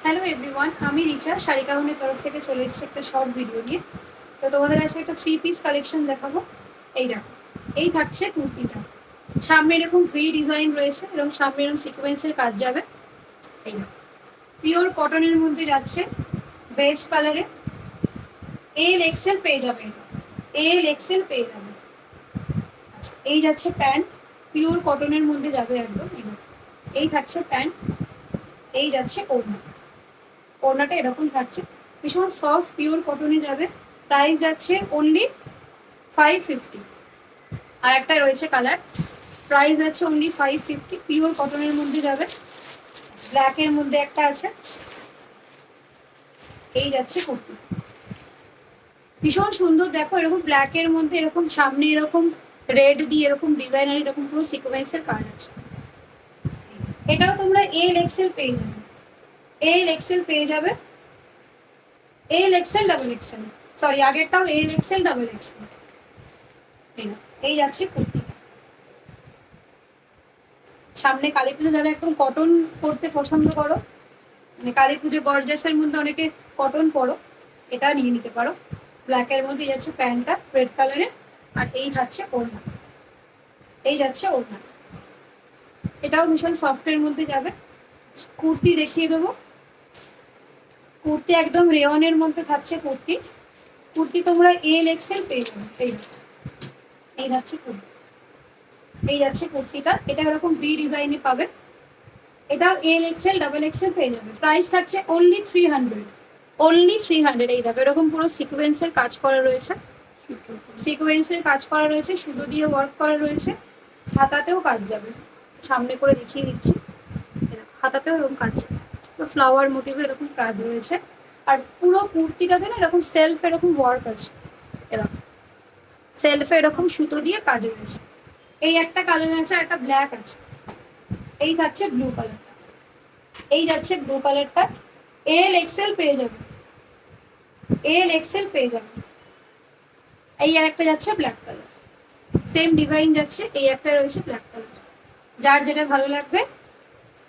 Hello everyone, আমি রিচা শারিকাহনের তরফ থেকে চলে এসেছি একটা শর্ট ভিডিও নিয়ে। তো তোমাদের আছে একটা 3 পিস কালেকশন দেখাবো। এই দেখো, এই থাকছে কুর্তিটা। সামনে এরকম ভি ডিজাইন রয়েছে এবং সামনে এরকম সিকোয়েন্সের কাজ যাবে। এই দেখো, পিওর কটনের মধ্যে যাচ্ছে, বেজ কালারে। এল এক্সেল পেয়ে যাবে, এল এক্সেল পেয়ে যাবে। আচ্ছা, এই যাচ্ছে প্যান্ট, পিওর কটনের মধ্যে যাবে একদম। এই থাকছে প্যান্ট, এই যাচ্ছে ওড়না। ওড়নাটা এরকম থাকছে, ভীষণ সফট পিওর কটনে যাবে। প্রাইস যাচ্ছে অনলি 550। আর একটা রয়েছে কালার, প্রাইস যাচ্ছে অনলি 550, পিওর কটনের মধ্যে যাবে। ব্ল্যাকের মধ্যে একটা আছে, এই যাচ্ছে কুর্তি। ভীষণ সুন্দর, দেখো এরকম ব্ল্যাকের মধ্যে এরকম সামনে এরকম রেড দিয়ে এরকম ডিজাইনার এরকম পুরো সিকোয়েন্সের কাজ আছে। এটাও তোমরা এল এক্সেল পেয়ে যাবে, এল এক্সেল পেয়ে যাবে, L XL double XL. Sorry, আগেরটাও এল এক্সেল ডাবল এক্সেল। এই যাচ্ছে কুর্তিটা। সামনে কালী পুজো, যারা একদম কটন পরতে পছন্দ করো, মানে কালী পুজো গর্জাসের মধ্যে অনেকে কটন পরো, এটা নিয়ে নিতে পারো। ব্ল্যাকের মধ্যে যাচ্ছে প্যান্টটা রেড কালারের, আর এই যাচ্ছে ওড়না, এই যাচ্ছে ওড়না। এটাও ভীষণ সফটের মধ্যে যাবে। কুর্তি দেখিয়ে দেবো, কুর্তি একদম রেওয়ানের মধ্যে থাকছে কুর্তি। কুর্তি তোমরা এল এক্সেল পেয়ে যাবে। এই যাচ্ছে কুর্তি, এই যাচ্ছে কুর্তিটা। এটা এরকম ভি ডিজাইনে পাবে। এটা এল এক্সেল ডাবল এক্সেল পেয়ে যাবে। প্রাইস থাকছে অনলি 300, অনলি 300। এই দেখো এরকম পুরো সিকোয়েন্সের কাজ করা রয়েছে, সিকোয়েন্সের কাজ করা রয়েছে, সুতো দিয়ে ওয়ার্ক করা রয়েছে। হাতাতেও কাজ যাবে, সামনে করে দেখিয়ে দিচ্ছি। হাতাতেও এরকম কাজ যাবে, ফ্লাওয়ার মোটিভে এরকম কাজ রয়েছে। আর পুরো কুর্তিটাতে না এরকম সেলফ এরকম ওয়ার্ক আছে, এরকম সেলফে এরকম সুতো দিয়ে কাজ রয়েছে। এই একটা কালার আছে, আর একটা ব্ল্যাক আছে। এই থাকছে ব্লু কালারটা, এই যাচ্ছে ব্লু কালারটা। এল এক্সেল পেয়ে যাবে, এল এক্সেল পেয়ে যাবে। এই আর একটা যাচ্ছে ব্ল্যাক কালার, সেম ডিজাইন যাচ্ছে। এই একটা রয়েছে ব্ল্যাক কালার। যার যেটা ভালো লাগবে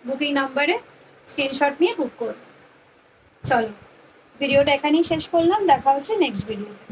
বুকিং নাম্বারে স্ক্রিনশট নিয়ে বুক করুন। চলো, ভিডিওটা এখানেই শেষ করলাম, দেখা হচ্ছে নেক্সট ভিডিওতে।